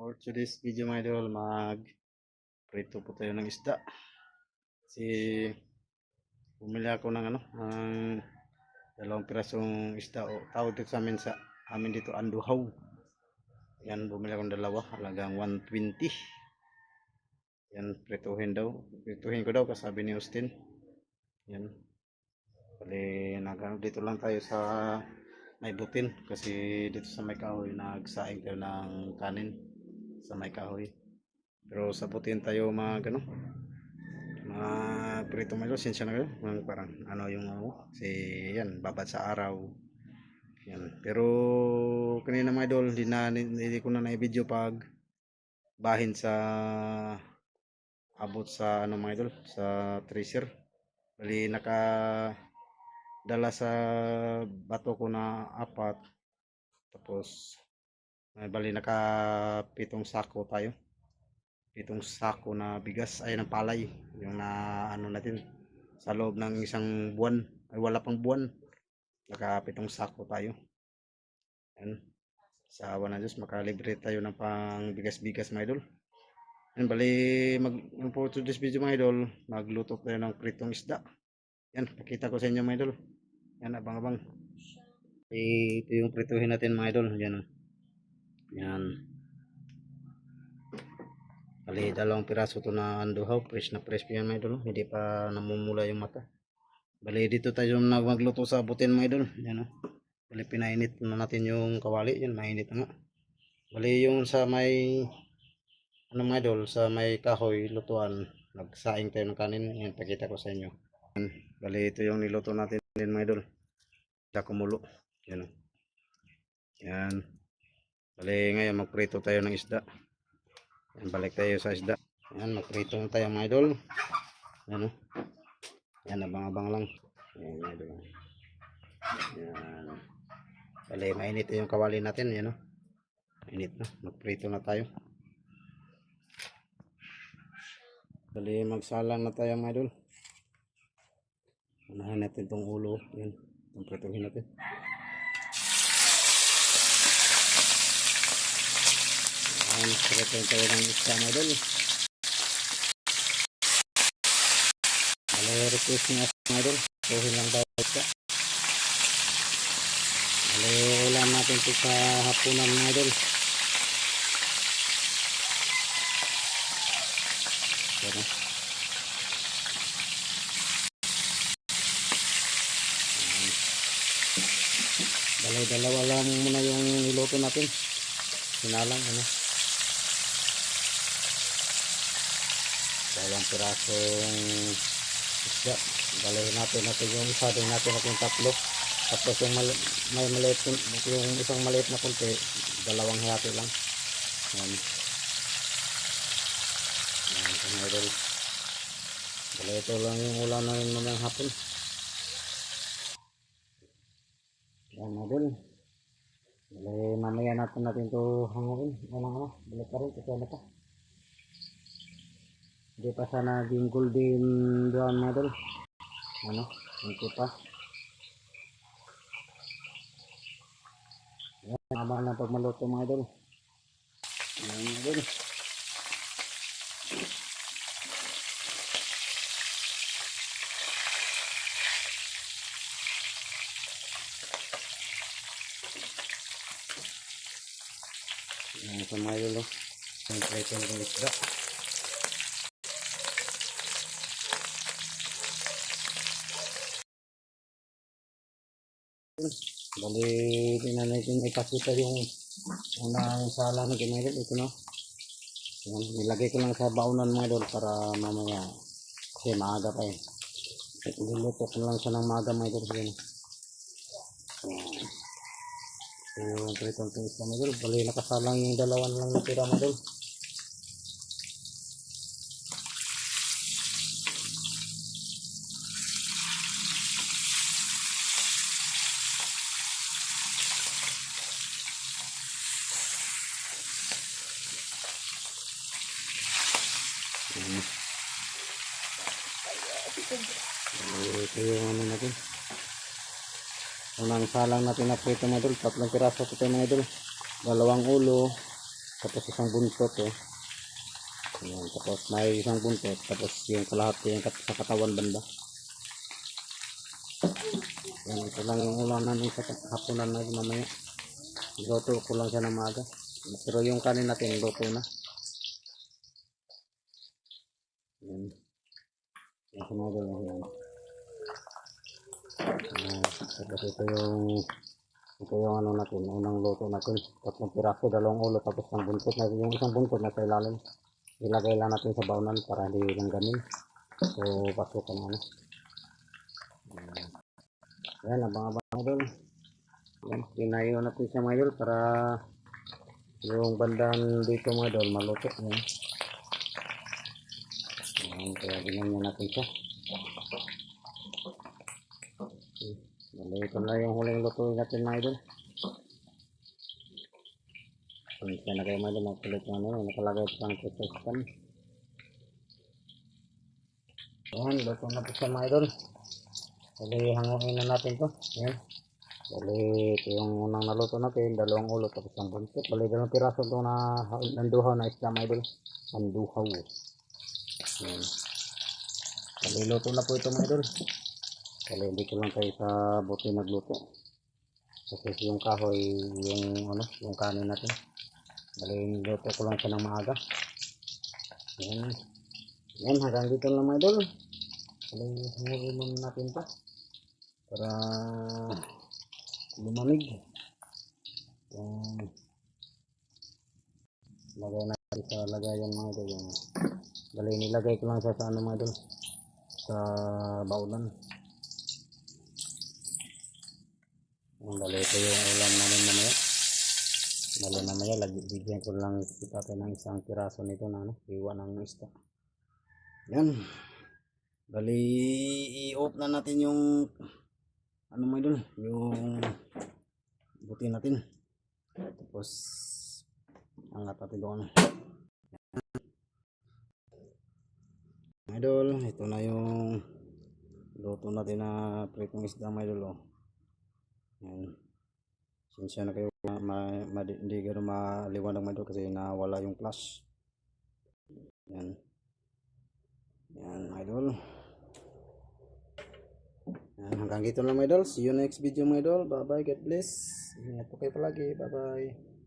For today's video mga idol, prito po tayo ng isda. Kasi bumili ako ng dalawang pirasong isda o tawag dito sa amin dito anduhaw. Yan, bumili ako ng dalawa, halagang 120. Yan, prituhin ko daw kasabi ni Austin. Yan. Bali dito lang tayo sa may butin kasi dito sa may kahoy nagsaing tayo ng kanin sa may kahoy. Pero sa butin tayo mga prito may sinsya na kayo. Parang kasi yan, babad sa araw. Yan. Pero kanina mga idol, hindi ko na na-video pag bahin sa abot sa mga idol, sa tracer. Bali dala sa bato ko na apat. Tapos bali pitong sako tayo. Pitong sako na bigas ay ng palay, yung na natin sa loob ng isang buwan, ay wala pang buwan, pitong sako tayo. Yan, sa awa ng Diyos makalibre tayo ng pang bigas-bigas mga idol. Yan, bali for today's video mga idol, magluto tayo ng pritong isda. Yan, pakita ko sa inyo mga idol. Yan, abang-abang. Ito yung prituhin natin mga idol. Yan, yan. Bali, dalawang piraso to na anduhaw. Fresh na fresh yan mga idol. Hindi pa namumula yung mata. Bali, dito tayo magluto sa butin mga idol. Yan, bali, pinainit na natin yung kawali. Yan, mainit na nga. Bali, yung sa may mga idol, sa may kahoy lutuan, nagsaing tayo ng kanin. Yan, pakita ko sa inyo. Yan, bali, ito yung niluto natin din mga idol. Sa kumulo. Yan, yan. Bali, ngayon magprito tayo ng isda. Yan, balik tayo sa isda. Yan, magprito na tayo mga idol. Yan, yan, abang-abang lang. Yan, mga idol. Yan. Bali, mainit yung kawali natin. Yan, mainit na. Magprito na tayo. Bali, magsalang na tayo mga idol. Unahin natin itong ulo. Yan, itong prituhin natin. Yan, prituhin tayo ng isda mga idol. Bali, request niya mga idol. Prituhin lang tayo isda. Bali, ulam natin ito sa hapunan mga idol. Yan, bali, dalawa lang muna yung niluto natin. Sinalang, dalawang pirasong isda. Bali natin yung isa din natin tatlo. Tapos yung may maliit, yung isang maliit na kunti, dalawang hati lang. Yan. Yan, kamera. Bali, ito lang yung ulam namin mamayang hapon. Yan, model. Bali, mamaya natin ito hanguin. Balik pa rin, kasi pa. Hindi pa sana naging golden brown model. Hindi pa. Yan, habang na pag maluto mga idol. Yan model. Yan sa mga idol. Yan, try ko ng isda. Bali, din na natin ipakita yung unang sala na ginagawa. Ito na. Yan, nilagay ko lang sa baunan mga idol para mamaya kasi maaga pa eh. Niluto ko lang siya ng maaga mga idol. Yan. So, yung pritong isda mga idol. Bali, nakasalang yung dalawan lang na tira mga idol. Ito yung natin. Unang salang natin na prito mga idol. 3 piraso ito mga idol. Dalawang ulo. tapos isang buntot eh. Ayan, tapos may isang buntot, tapos yung kalahati yung sa katawan banda. Ayan, ito lang yung ulam namin sa hapunan na mamaya. Luto ko lang siya ng maaga. Pero yung kanin natin, luto na. Ayan. Ayan, sumagal na yan. Tapos ito yung ano natin, unang luto natin. Tatlong piraso, dalawang ulo, tapos ng buntot na yung isang buntot na sa ilalim. Ilagay lang natin sa baunan para hindi langgamin. So, pasukan na ano. Ayan, abang-abang idol. Ayan, pinayo natin siya mga idol para yung bandang dito mga idol maluto. Ayan. Ayan, kaya ginanyan natin siya. Ito na yung huling lutuin natin mga idol. Kaya na kayo mga idol, magpalit yung ano, nakalagay ito ng test-testan. Ayan, luto na po siya mga idol. Bali, hanguin na natin to. Ayan. Bali, ito yung unang naluto natin, dalawang ulo tapos ang buntot. Bali, dalawang piraso ito na nanduhaw na isda mga idol. Nanduhaw. Ayan. Bali, luto na po ito mga idol. Bali, hindi ko lang kayo sa buti nagluto. Kasi yung kahoy, yung ano, yung kanin natin. Bali, luto ko lang siya ng maaga. Ayan. Ayan, hanggang dito lang mga idol. Bali, hanguin natin pa. Para lumamig. Lagay natin sa lagayan mga idol. Bali, nilagay ko lang sa ano mga idol, sa baunan. Bali, ito yung ulam namin mamaya. Bali, mamaya bigyan ko lang kita ng isang piraso nito na ano, iwan ng isda. Yan. Bali, i-off na natin yung ano mga idol, yung buti natin. Tapos angat natin doon. Idol, ito na yung luto natin na pritong isda mga idol. Yan. Sinsya na kayo hindi gano'n maliwanag mga idol kasi nawala yung flash. Yan. Yan mga idol. Yan, hanggang dito lang mga idol. See you next video mga idol. Bye bye, God bless. Ingat po kayo palagi. Bye bye.